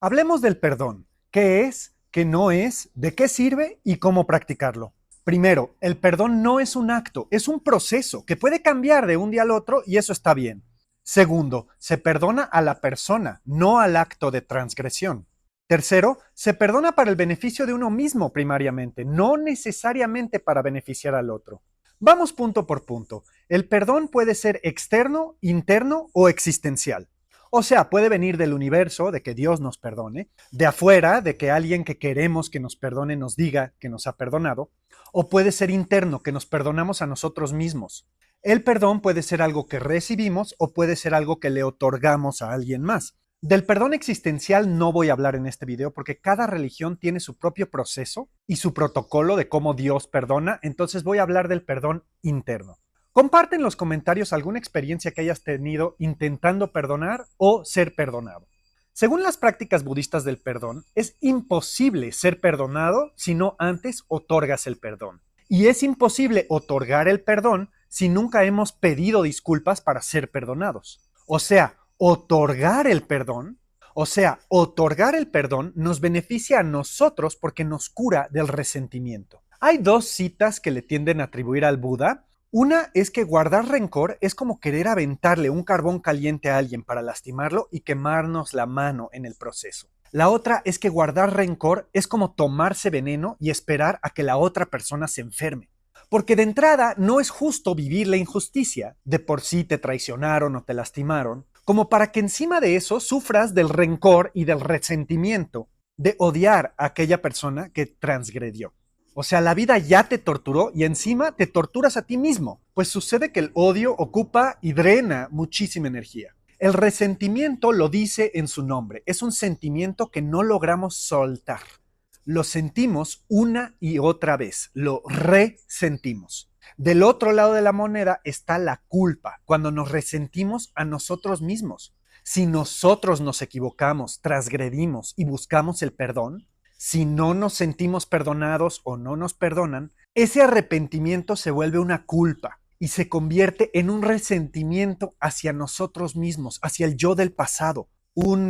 Hablemos del perdón. ¿Qué es? ¿Qué no es? ¿De qué sirve? ¿Y cómo practicarlo? Primero, el perdón no es un acto, es un proceso que puede cambiar de un día al otro y eso está bien. Segundo, se perdona a la persona, no al acto de transgresión. Tercero, se perdona para el beneficio de uno mismo primariamente, no necesariamente para beneficiar al otro. Vamos punto por punto. El perdón puede ser externo, interno o existencial. O sea, puede venir del universo, de que Dios nos perdone, de afuera, de que alguien que queremos que nos perdone nos diga que nos ha perdonado, o puede ser interno, que nos perdonamos a nosotros mismos. El perdón puede ser algo que recibimos o puede ser algo que le otorgamos a alguien más. Del perdón existencial no voy a hablar en este video porque cada religión tiene su propio proceso y su protocolo de cómo Dios perdona, entonces voy a hablar del perdón interno. Comparte en los comentarios alguna experiencia que hayas tenido intentando perdonar o ser perdonado. Según las prácticas budistas del perdón, es imposible ser perdonado si no antes otorgas el perdón. Y es imposible otorgar el perdón si nunca hemos pedido disculpas para ser perdonados. O sea, otorgar el perdón nos beneficia a nosotros porque nos cura del resentimiento. Hay dos citas que le tienden a atribuir al Buda. Una es que guardar rencor es como querer aventarle un carbón caliente a alguien para lastimarlo y quemarnos la mano en el proceso. La otra es que guardar rencor es como tomarse veneno y esperar a que la otra persona se enferme. Porque de entrada no es justo vivir la injusticia, de por sí te traicionaron o te lastimaron, como para que encima de eso sufras del rencor y del resentimiento de odiar a aquella persona que transgredió. O sea, la vida ya te torturó y encima te torturas a ti mismo, pues sucede que el odio ocupa y drena muchísima energía. El resentimiento lo dice en su nombre, es un sentimiento que no logramos soltar. Lo sentimos una y otra vez, lo resentimos. Del otro lado de la moneda está la culpa, cuando nos resentimos a nosotros mismos. Si nosotros nos equivocamos, transgredimos y buscamos el perdón, si no nos sentimos perdonados o no nos perdonan, ese arrepentimiento se vuelve una culpa y se convierte en un resentimiento hacia nosotros mismos, hacia el yo del pasado.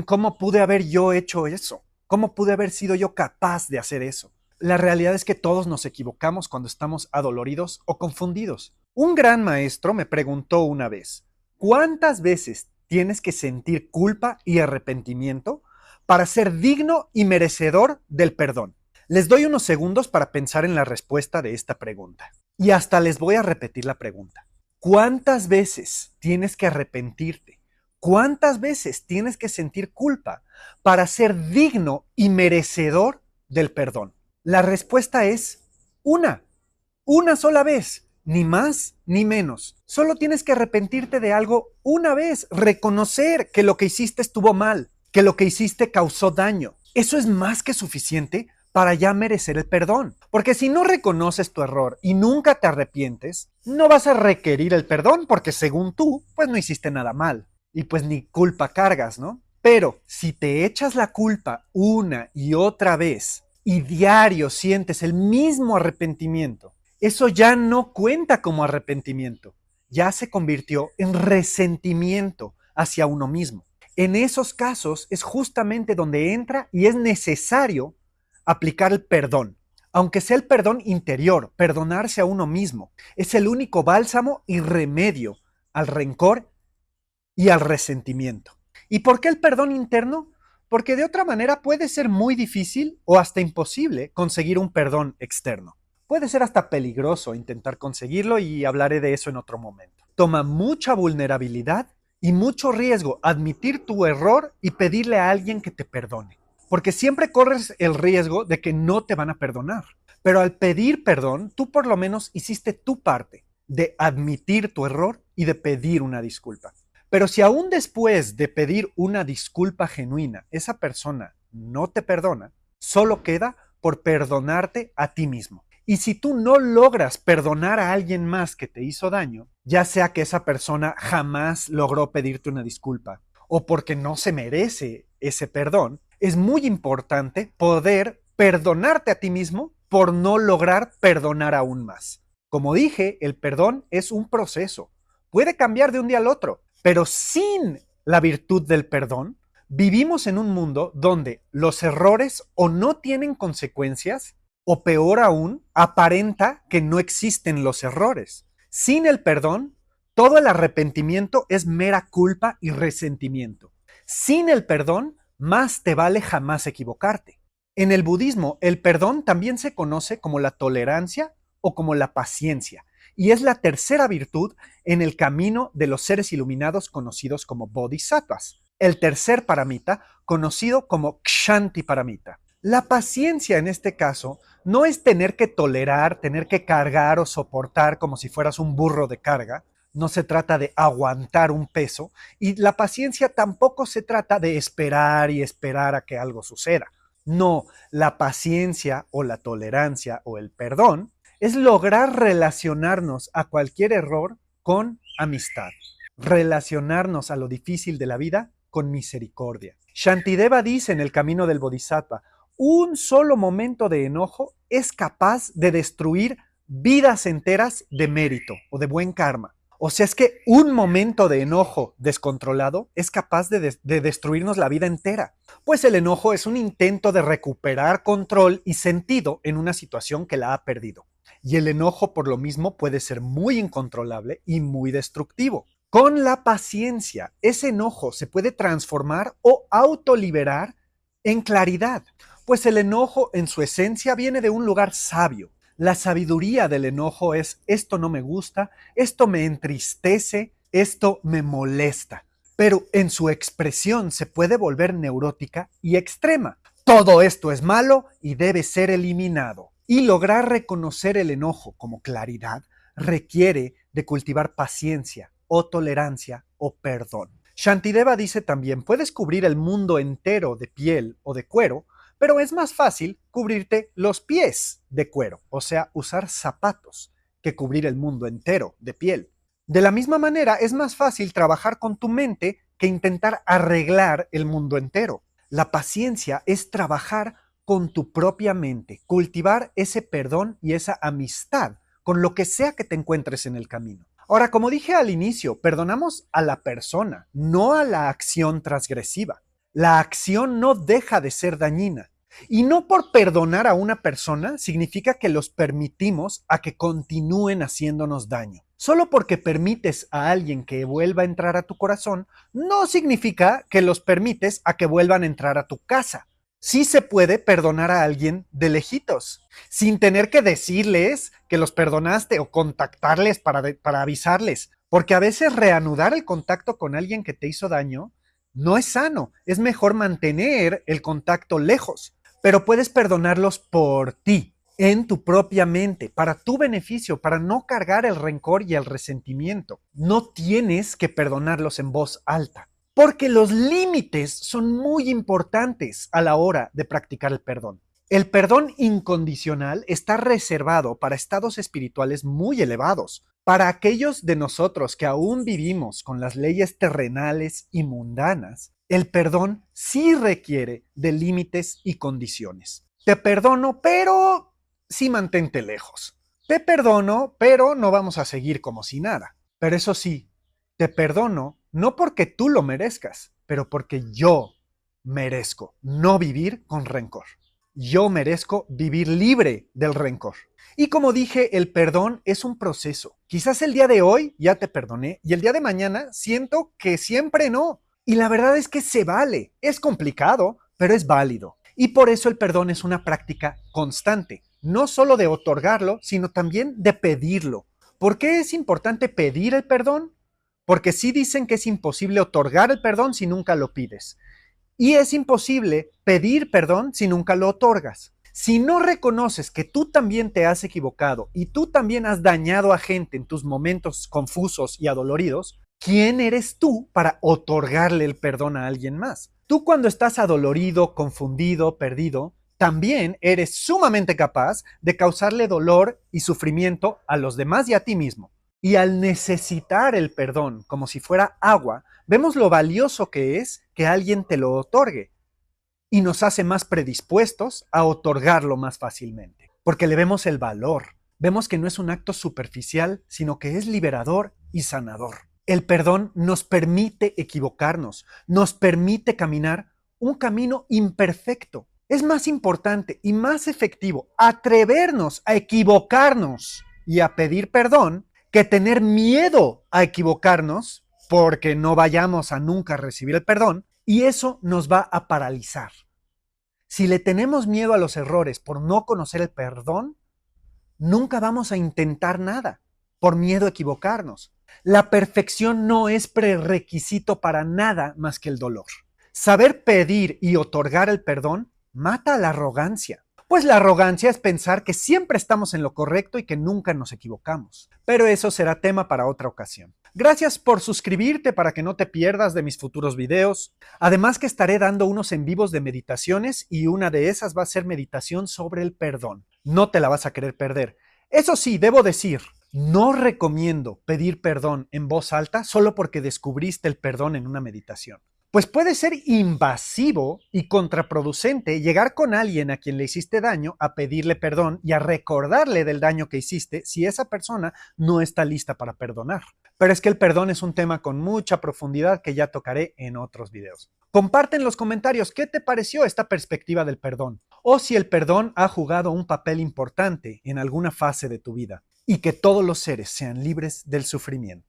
¿Cómo pude haber yo hecho eso? ¿Cómo pude haber sido yo capaz de hacer eso? La realidad es que todos nos equivocamos cuando estamos adoloridos o confundidos. Un gran maestro me preguntó una vez, ¿cuántas veces tienes que sentir culpa y arrepentimiento para ser digno y merecedor del perdón? Les doy unos segundos para pensar en la respuesta de esta pregunta. Y hasta les voy a repetir la pregunta. ¿Cuántas veces tienes que arrepentirte? ¿Cuántas veces tienes que sentir culpa para ser digno y merecedor del perdón? La respuesta es una sola vez, ni más ni menos. Solo tienes que arrepentirte de algo una vez, reconocer que lo que hiciste estuvo mal, que lo que hiciste causó daño. Eso es más que suficiente para ya merecer el perdón. Porque si no reconoces tu error y nunca te arrepientes, no vas a requerir el perdón porque según tú, pues no hiciste nada mal. Y pues ni culpa cargas, ¿no? Pero si te echas la culpa una y otra vez y diario sientes el mismo arrepentimiento, eso ya no cuenta como arrepentimiento, ya se convirtió en resentimiento hacia uno mismo. En esos casos es justamente donde entra y es necesario aplicar el perdón. Aunque sea el perdón interior, perdonarse a uno mismo, es el único bálsamo y remedio al rencor y al resentimiento. ¿Y por qué el perdón interno? Porque de otra manera puede ser muy difícil o hasta imposible conseguir un perdón externo. Puede ser hasta peligroso intentar conseguirlo y hablaré de eso en otro momento. Toma mucha vulnerabilidad y mucho riesgo admitir tu error y pedirle a alguien que te perdone. Porque siempre corres el riesgo de que no te van a perdonar. Pero al pedir perdón, tú por lo menos hiciste tu parte de admitir tu error y de pedir una disculpa. Pero si aún después de pedir una disculpa genuina, esa persona no te perdona, solo queda por perdonarte a ti mismo. Y si tú no logras perdonar a alguien más que te hizo daño, ya sea que esa persona jamás logró pedirte una disculpa o porque no se merece ese perdón, es muy importante poder perdonarte a ti mismo por no lograr perdonar aún más. Como dije, el perdón es un proceso. Puede cambiar de un día al otro, pero sin la virtud del perdón, Vivimos en un mundo donde los errores o no tienen consecuencias o peor aún, aparenta que no existen los errores. Sin el perdón, todo el arrepentimiento es mera culpa y resentimiento. Sin el perdón, más te vale jamás equivocarte. En el budismo, el perdón también se conoce como la tolerancia o como la paciencia, y es la tercera virtud en el camino de los seres iluminados conocidos como bodhisattvas. El tercer paramita, conocido como Kshanti paramita. La paciencia en este caso no es tener que tolerar, tener que cargar o soportar como si fueras un burro de carga. No se trata de aguantar un peso y la paciencia tampoco se trata de esperar y esperar a que algo suceda. No, la paciencia o la tolerancia o el perdón es lograr relacionarnos a cualquier error con amistad, relacionarnos a lo difícil de la vida con misericordia. Shantideva dice en el camino del Bodhisattva, un solo momento de enojo es capaz de destruir vidas enteras de mérito o de buen karma. O sea, es que un momento de enojo descontrolado es capaz de destruirnos la vida entera. Pues el enojo es un intento de recuperar control y sentido en una situación que la ha perdido. Y el enojo, por lo mismo, puede ser muy incontrolable y muy destructivo. Con la paciencia, ese enojo se puede transformar o autoliberar en claridad, pues el enojo en su esencia viene de un lugar sabio. La sabiduría del enojo es esto no me gusta, esto me entristece, esto me molesta. Pero en su expresión se puede volver neurótica y extrema. Todo esto es malo y debe ser eliminado. Y lograr reconocer el enojo como claridad requiere de cultivar paciencia o tolerancia o perdón. Shantideva dice también, puedes cubrir el mundo entero de piel o de cuero, pero es más fácil cubrirte los pies de cuero, o sea, usar zapatos, que cubrir el mundo entero de piel. De la misma manera, es más fácil trabajar con tu mente que intentar arreglar el mundo entero. La paciencia es trabajar con tu propia mente, cultivar ese perdón y esa amistad con lo que sea que te encuentres en el camino. Ahora, como dije al inicio, perdonamos a la persona, no a la acción transgresiva. La acción no deja de ser dañina. Y no por perdonar a una persona significa que los permitimos a que continúen haciéndonos daño. Solo porque permites a alguien que vuelva a entrar a tu corazón, no significa que los permites a que vuelvan a entrar a tu casa. Sí se puede perdonar a alguien de lejitos, sin tener que decirles que los perdonaste o contactarles para avisarles, porque a veces reanudar el contacto con alguien que te hizo daño no es sano, es mejor mantener el contacto lejos, pero puedes perdonarlos por ti, en tu propia mente, para tu beneficio, para no cargar el rencor y el resentimiento. No tienes que perdonarlos en voz alta, porque los límites son muy importantes a la hora de practicar el perdón. El perdón incondicional está reservado para estados espirituales muy elevados. Para aquellos de nosotros que aún vivimos con las leyes terrenales y mundanas, el perdón sí requiere de límites y condiciones. Te perdono, pero sí mantente lejos. Te perdono, pero no vamos a seguir como si nada. Pero eso sí, te perdono no porque tú lo merezcas, pero porque yo merezco no vivir con rencor. Yo merezco vivir libre del rencor. Y como dije, el perdón es un proceso. Quizás el día de hoy ya te perdoné y el día de mañana siento que siempre no. Y la verdad es que se vale. Es complicado, pero es válido. Y por eso el perdón es una práctica constante. No solo de otorgarlo, sino también de pedirlo. ¿Por qué es importante pedir el perdón? Porque sí dicen que es imposible otorgar el perdón si nunca lo pides. Y es imposible pedir perdón si nunca lo otorgas. Si no reconoces que tú también te has equivocado y tú también has dañado a gente en tus momentos confusos y adoloridos, ¿quién eres tú para otorgarle el perdón a alguien más? Tú cuando estás adolorido, confundido, perdido, también eres sumamente capaz de causarle dolor y sufrimiento a los demás y a ti mismo. Y al necesitar el perdón como si fuera agua, vemos lo valioso que es que alguien te lo otorgue y nos hace más predispuestos a otorgarlo más fácilmente, porque le vemos el valor. Vemos que no es un acto superficial, sino que es liberador y sanador. El perdón nos permite equivocarnos, nos permite caminar un camino imperfecto. Es más importante y más efectivo atrevernos a equivocarnos y a pedir perdón que tener miedo a equivocarnos porque no vayamos a nunca recibir el perdón y eso nos va a paralizar. Si le tenemos miedo a los errores por no conocer el perdón, nunca vamos a intentar nada por miedo a equivocarnos. La perfección no es prerequisito para nada más que el dolor. Saber pedir y otorgar el perdón mata a la arrogancia. Pues la arrogancia es pensar que siempre estamos en lo correcto y que nunca nos equivocamos. Pero eso será tema para otra ocasión. Gracias por suscribirte para que no te pierdas de mis futuros videos. Además que estaré dando unos en vivos de meditaciones y una de esas va a ser meditación sobre el perdón. No te la vas a querer perder. Eso sí, debo decir, no recomiendo pedir perdón en voz alta solo porque descubriste el perdón en una meditación. Pues puede ser invasivo y contraproducente llegar con alguien a quien le hiciste daño a pedirle perdón y a recordarle del daño que hiciste si esa persona no está lista para perdonar. Pero es que el perdón es un tema con mucha profundidad que ya tocaré en otros videos. Comparte en los comentarios qué te pareció esta perspectiva del perdón o si el perdón ha jugado un papel importante en alguna fase de tu vida y que todos los seres sean libres del sufrimiento.